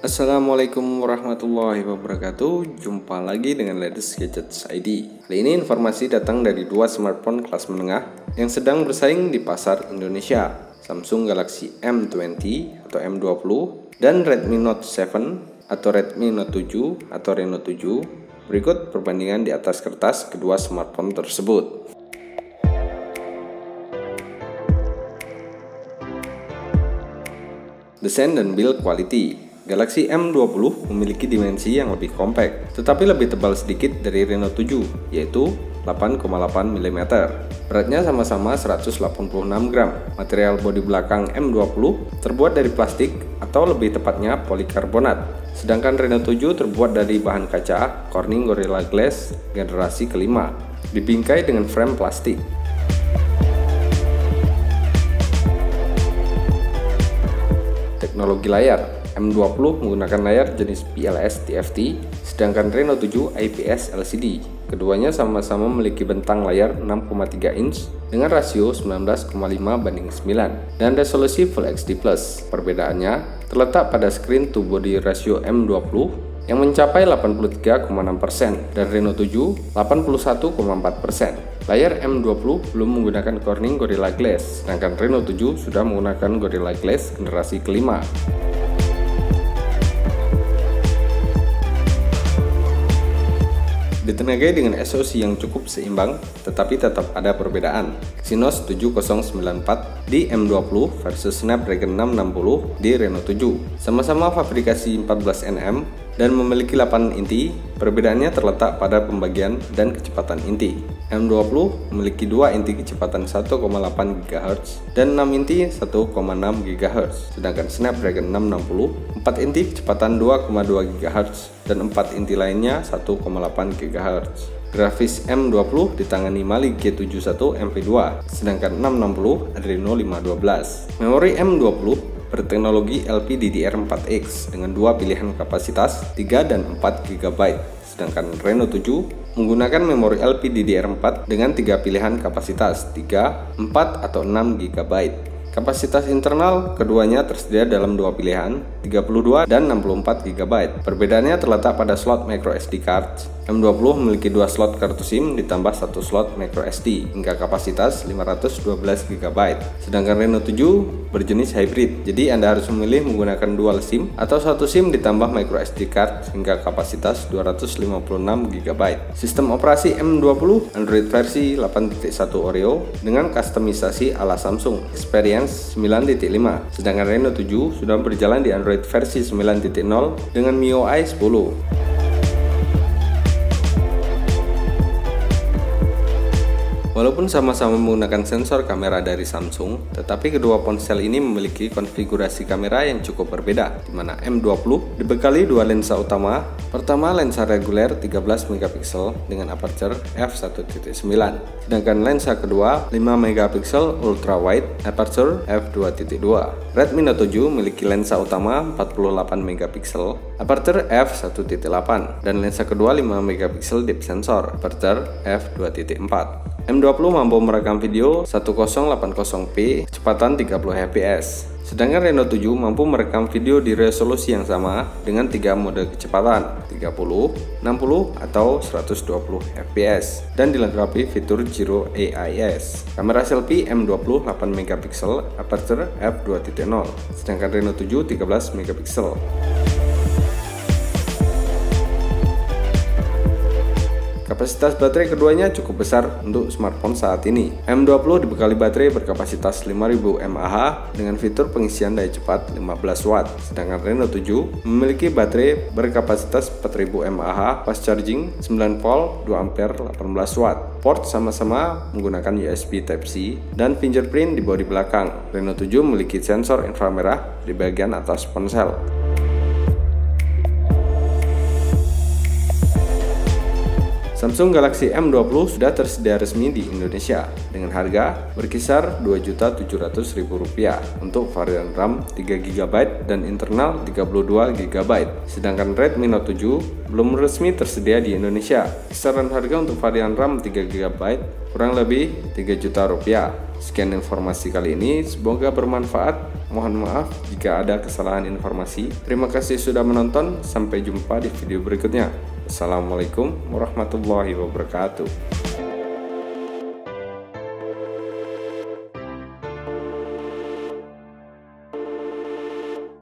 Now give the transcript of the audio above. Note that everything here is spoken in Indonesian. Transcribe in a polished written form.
Assalamualaikum warahmatullahi wabarakatuh. Jumpa lagi dengan Latest Gadgets ID. Kali ini informasi datang dari dua smartphone kelas menengah yang sedang bersaing di pasar Indonesia, Samsung Galaxy M20 atau M20 dan Redmi Note 7 atau Redmi Note 7 atau Reno 7. Berikut perbandingan di atas kertas kedua smartphone tersebut. Desain dan build quality. Galaxy M20 memiliki dimensi yang lebih kompak, tetapi lebih tebal sedikit dari Reno 7, yaitu 8,8 mm. Beratnya sama-sama 186 gram. Material bodi belakang M20 terbuat dari plastik atau lebih tepatnya polikarbonat. Sedangkan Reno 7 terbuat dari bahan kaca Corning Gorilla Glass generasi kelima, dibingkai dengan frame plastik. Teknologi layar. M20 menggunakan layar jenis PLS TFT, sedangkan Reno 7 IPS LCD. Keduanya sama-sama memiliki bentang layar 6,3 inch dengan rasio 19,5:9 dan resolusi Full HD+. Perbedaannya terletak pada screen to body ratio M20 yang mencapai 83,6% dan Reno 7 81,4%. Layar M20 belum menggunakan Corning Gorilla Glass, sedangkan Reno 7 sudah menggunakan Gorilla Glass generasi kelima. Ditenagai dengan SoC yang cukup seimbang, tetapi tetap ada perbedaan. Exynos 7094 di M20 versus Snapdragon 660 di Reno 7. Sama-sama fabrikasi 14nm dan memiliki 8 inti, perbedaannya terletak pada pembagian dan kecepatan inti. M20 memiliki 2 inti kecepatan 1,8 GHz dan 6 inti 1,6 GHz, sedangkan Snapdragon 660 4 inti kecepatan 2,2 GHz dan 4 inti lainnya 1,8 GHz. Grafis M20 ditangani Mali G71 MP2, sedangkan 660 Adreno 512. Memori M20 berteknologi LPDDR4X dengan dua pilihan kapasitas 3 dan 4 GB, sedangkan Reno 7 menggunakan memori LPDDR4 dengan 3 pilihan kapasitas 3, 4, atau 6 GB. Kapasitas internal keduanya tersedia dalam dua pilihan, 32 dan 64 GB. Perbedaannya terletak pada slot microSD card. M20 memiliki 2 slot kartu SIM ditambah 1 slot microSD hingga kapasitas 512 GB. Sedangkan Reno 7 berjenis hybrid, jadi Anda harus memilih menggunakan dual SIM atau 1 SIM ditambah microSD card hingga kapasitas 256 GB. Sistem operasi M20 Android versi 8.1 Oreo dengan kustomisasi ala Samsung Experience 9.5, sedangkan Reno 7 sudah berjalan di Android versi 9.0 dengan MIUI 10. Walaupun sama-sama menggunakan sensor kamera dari Samsung, tetapi kedua ponsel ini memiliki konfigurasi kamera yang cukup berbeda, di mana M20 dibekali dua lensa utama. Pertama, lensa reguler 13 MP dengan aperture f1.9, sedangkan lensa kedua 5 MP ultra wide aperture f2.2. Redmi Note 7 memiliki lensa utama 48 MP aperture f1.8 dan lensa kedua 5 MP depth sensor aperture f2.4. M20 mampu merekam video 1080p kecepatan 30 fps. Sedangkan Reno 7 mampu merekam video di resolusi yang sama dengan 3 mode kecepatan 30, 60, atau 120 fps dan dilengkapi fitur Zero AIS. Kamera selfie M20 8 MP aperture f2.0, sedangkan Reno 7 13 MP. Kapasitas baterai keduanya cukup besar untuk smartphone saat ini. M20 dibekali baterai berkapasitas 5000 mAh dengan fitur pengisian daya cepat 15 watt, sedangkan Reno 7 memiliki baterai berkapasitas 4000 mAh fast charging 9 volt 2 ampere 18 watt. Port sama-sama menggunakan USB Type-C dan fingerprint di bodi belakang. Reno 7 memiliki sensor inframerah di bagian atas ponsel. Samsung Galaxy M20 sudah tersedia resmi di Indonesia dengan harga berkisar Rp2.700.000 untuk varian RAM 3GB dan internal 32GB. Sedangkan Redmi Note 7 belum resmi tersedia di Indonesia. Kisaran harga untuk varian RAM 3GB kurang lebih Rp3 juta. Sekian informasi kali ini, semoga bermanfaat. Mohon maaf jika ada kesalahan informasi. Terima kasih sudah menonton, sampai jumpa di video berikutnya. Assalamualaikum warahmatullahi wabarakatuh.